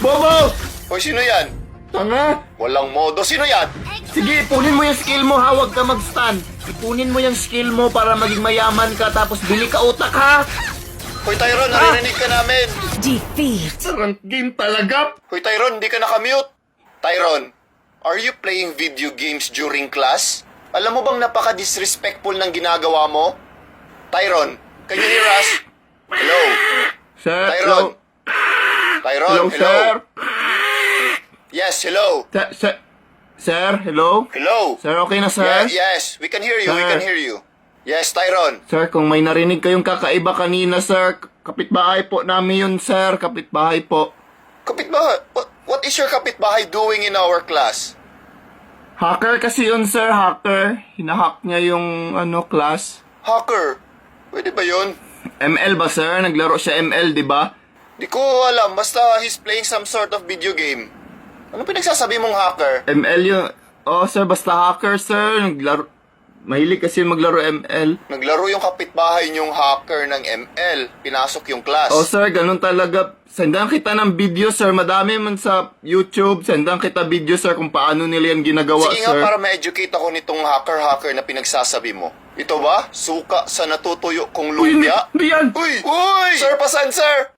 Bobo! Hoy, sino yan? Tanga! Walang modo. Sino yan? Sige, ipunin mo yung skill mo ha, huwag ka mag-stun. Ipunin mo yung skill mo para maging mayaman ka, tapos bili ka utak ha! Hoy, Tyron, naririnig ka namin. Defeat. Sarang game talaga! Hoy, Tyron, hindi ka nakamute. Tyron, are you playing video games during class? Alam mo bang napaka-disrespectful ng ginagawa mo? Tyron, can you hear us? Hello? Sir, Tyron? Tyron, Hello, sir? Yes, hello. Sir, hello? Hello. Sir, okay na, sir? Yes, we can hear you, we Sir. can hear you. Yes, Tyron. Sir, kung may narinig kayong kakaiba kanina, sir, kapitbahay po namin yun, sir. Kapitbahay po. Kapitbahay, what is your kapitbahay doing in our class? Hacker kasi yun, sir. Hacker. Hinahack niya yung, class. Hacker. Pwede ba yun? ML ba, sir? Naglaro siya ML, di ba? Di ko alam, basta he's playing some sort of video game. Ano pinagsasabi mong hacker? ML yun. Oh, sir, basta hacker, sir. Naglaro. Mahilig kasi maglaro ML. Naglaro yung kapitbahay niyong hacker ng ML. Pinasok yung class. Oh, sir, ganun talaga. Sendan kita ng video, sir. Madami man sa YouTube. Sendan kita video, sir, kung paano nila yan ginagawa, Sige sir. nga, para ma-educate ako nitong hacker-hacker na pinagsasabi mo. Ito ba? Suka sa natutuyo kong lumpia? Uy, hindi yan! Uy! Uy! Sir, pasan, sir!